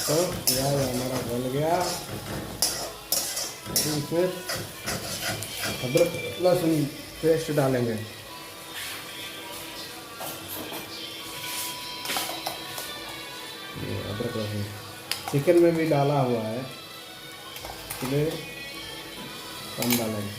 तो प्याज हमारा गल गया। इसमें अदरक लहसुन पेस्ट डालेंगे। ये अदरक लहसुन चिकन में भी डाला हुआ है, इसलिए कम डालेंगे।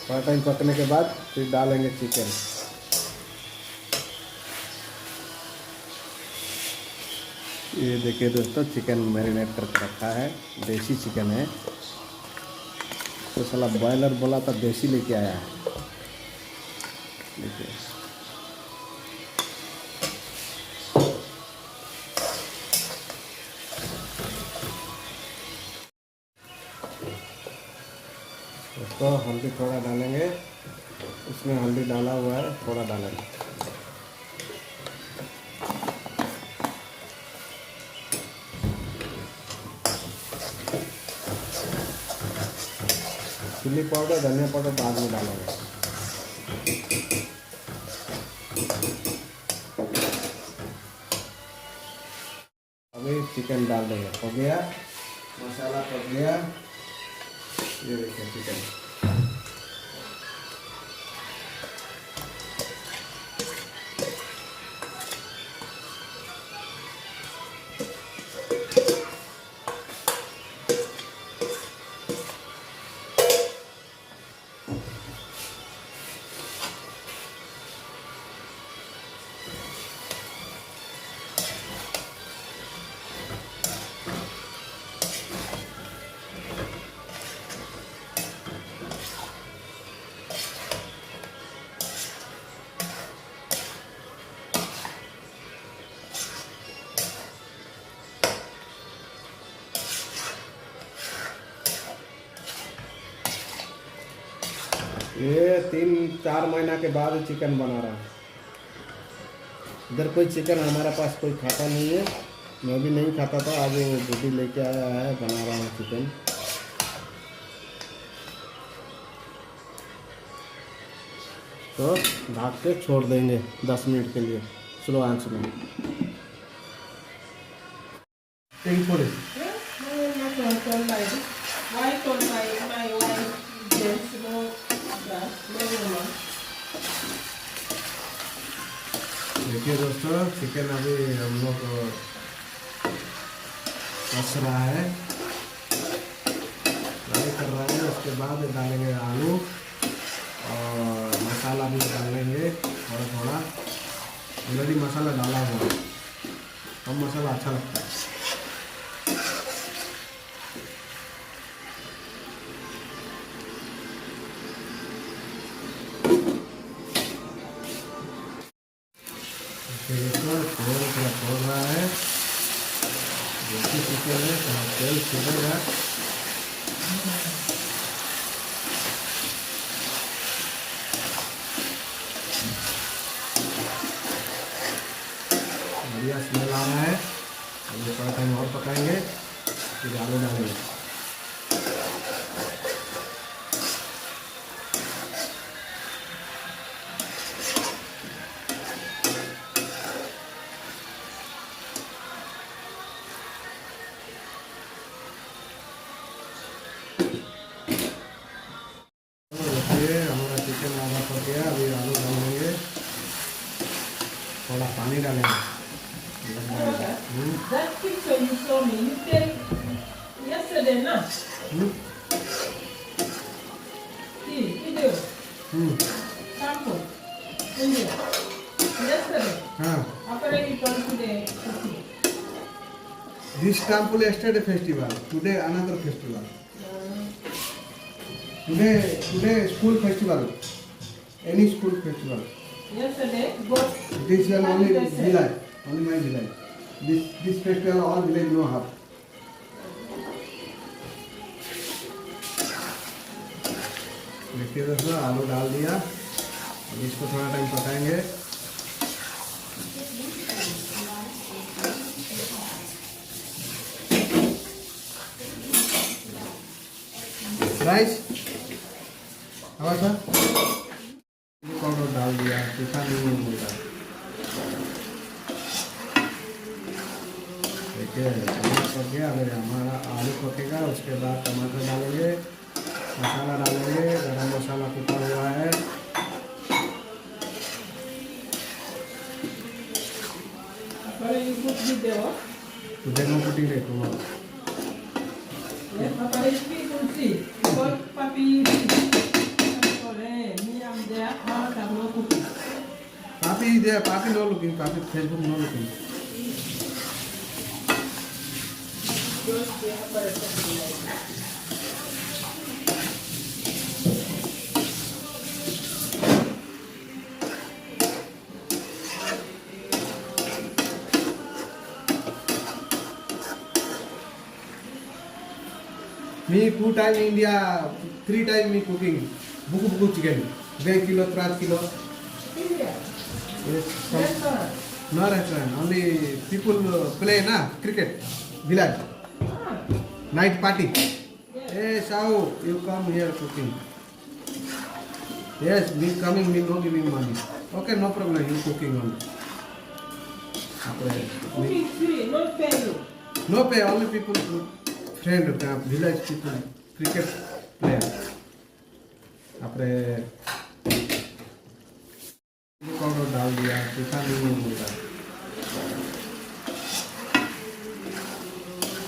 थोड़ा टाइम पकने के बाद फिर डालेंगे चिकन। ये देखिए दोस्तों, चिकन मैरिनेट करके रखा है। देसी चिकन है, तो साला बॉयलर बोला था, देसी लेके आया है। देखिए दोस्तों, हल्दी थोड़ा डालेंगे। इसमें हल्दी डाला हुआ है, थोड़ा डालेंगे। चिल्ली पाउडर, धनिया पाउडर बाद में डालेंगे। अभी चिकन डाल देंगे। हो गया, मसाला पक गया। ये देखिए चिकन। ये 3-4 महीना के बाद चिकन बना रहा है। इधर कोई चिकन हमारे पास कोई खाता नहीं है, मैं भी नहीं खाता था। आज वो बुढ़ी लेके आया है, बना रहा हूँ चिकन। तो ढक के छोड़ देंगे 10 मिनट के लिए स्लो आंच में। देखिए दोस्तों, चिकन अभी हम लोग कस रहा है, फ्राई कर रहा है। उसके बाद डालेंगे आलू और मसाला भी डालेंगे थोड़ा थोड़ा। ऑलरेडी मसाला डाला हुआ है, कम मसाला अच्छा लगता है। तेल थोड़ा छोड़ रहा है, देसी चिकन है, थोड़ा तेल छोड़ेगा। बढ़िया स्मेल आ रहा है। अब ये थोड़ा टाइम और पकाएंगे, फिर आलू डालेंगे। हमारा चिकन आधा पक गया। अभी आलू डालेंगे, थोड़ा पानी डालेंगे। That picture you saw me, you take yesterday, no? See, video. Sample. India. Yesterday. हाँ, After you come today. this temple yesterday festival, today another festival. Today school festival, any school festival. Yesterday, God. This one only village, only my village. This festival all village no have. देखिए दोस्तों, आलू डाल दिया। अब इसको थोड़ा time पकाएंगे। Rice हवा था पाउडर डाल दिया, सूखा नहीं मिलता। देखिए टमाटर पक गया। अगर हमारा आलू पकेगा उसके बाद टमाटर डालेंगे, मसाला डालेंगे, गरम मसाला कुटा हुआ है। Para yung cook video. तुझे नो कुटी देखो Para yung cook si. Kung papi. Miyam dia. Kalau cook. पापी दे, पापी नो लुकिंग, पापी Facebook no looking. Me 2 time India, 3 time me cooking. Buku chicken. 2 kilo, 3 kilo. India. Yes, Restaurant. no restaurant. Only people play na cricket. Village. Night party. Hey, Sao, you come here cooking. Yes, me coming, me no giving money. Okay, no problem. You cooking only. Cooking free. No pay you. No pay. Only people friend village people cricket player. अपने powder डाल दिया, सूखा नहीं मिलता।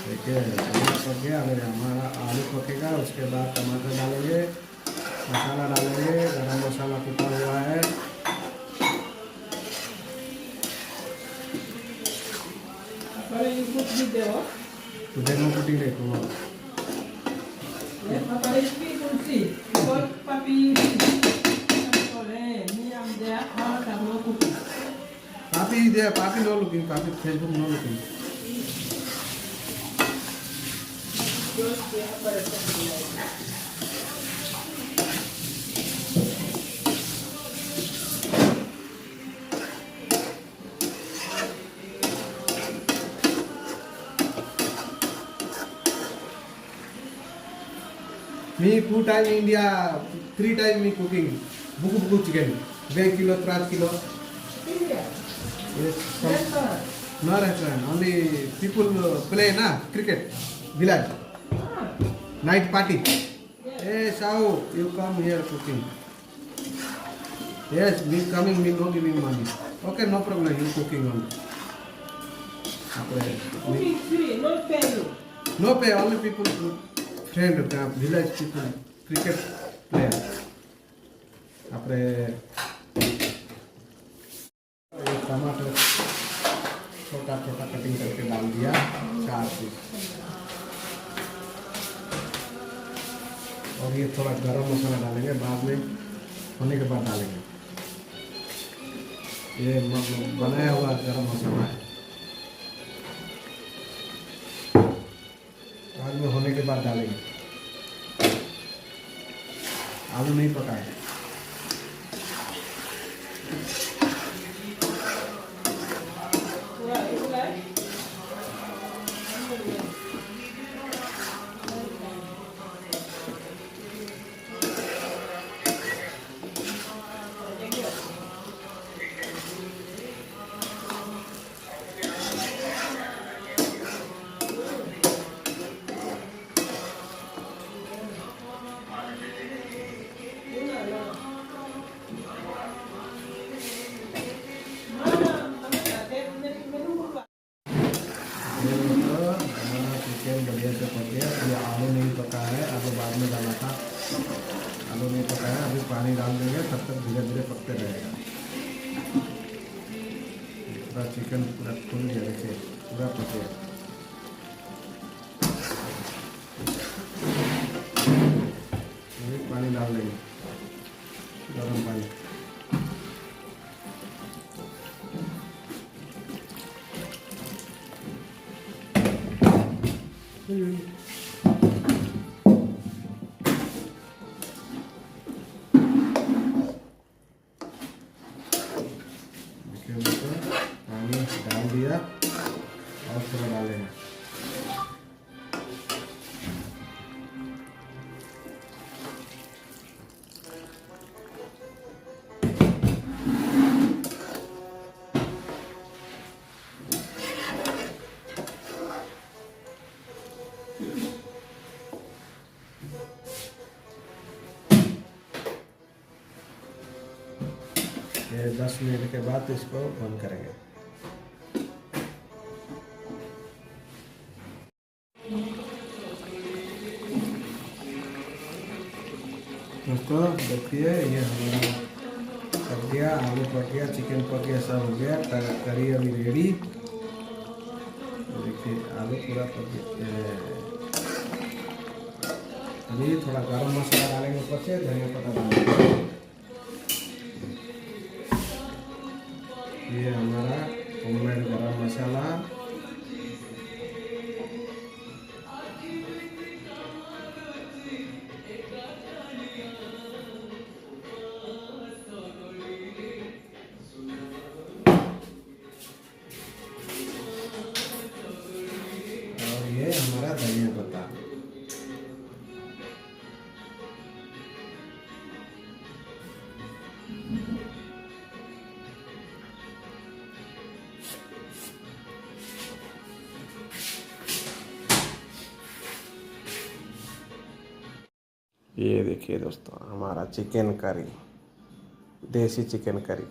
देखिए टमाटर पक गया। अगर हमारा आलू पकेगा उसके बाद टमाटर डालेंगे, मसाला डालेंगे, गरम मसाला कुटा हुआ है। Para yung cook video. तुझे नो कुटी देखो Para yung cook si. Kung papi. Miyam dia. Kalau cook. पापी दे, पापी नो लुकिंग, पापी Facebook no looking. Me 2 time India, 3 time me cooking. Buku chicken. 2 kilo, 3 kilo. India. Yes, Restaurant. no restaurant. Only people play na cricket. Village. Night party. Hey, Sao, you come here cooking. Yes, me coming, me no giving money. Okay, no problem. You cooking only. Cooking free. No pay you. No pay. Only people friend village people cricket player. अपने टमाटर छोटा छोटा cutting करके डाल दिया, 4 piece. और ये थोड़ा गरम मसाला डालेंगे बाद में, होने के बाद डालेंगे। ये बनाया हुआ गरम मसाला है, बाद में होने के बाद डालेंगे। आलू नहीं पकाए। बढ़िया से पक गया। ये आलू नहीं पका है, आलू बाद में डाला था। आलू नहीं पका है, अभी पानी डाल देंगे, तब तक धीरे धीरे पकते रहेगा। पूरा चिकन पूरा खुल गया, देखिए पूरा पक गया। अभी पानी डाल देंगे, गर्म पानी। इसके ऊपर पानी डाल दिया और थोड़ा डालेंगे। ये 10 मिनट के बाद इसको बंद करेंगे। दोस्तों देखिए, ये हमारा पक गया, आलू पक गया, चिकन पक गया, सब हो गया। करी अभी रेडी। देखिए आलू पूरा पक गया। अभी थोड़ा गरम मसाला डालेंगे ऊपर से, धनिया पत्ता डालेंगे। ये हमारा होममेड गरम मसाला। और ये हमारा धनिया पत्ता। ये देखिए दोस्तों, हमारा चिकन करी, देसी चिकन करी।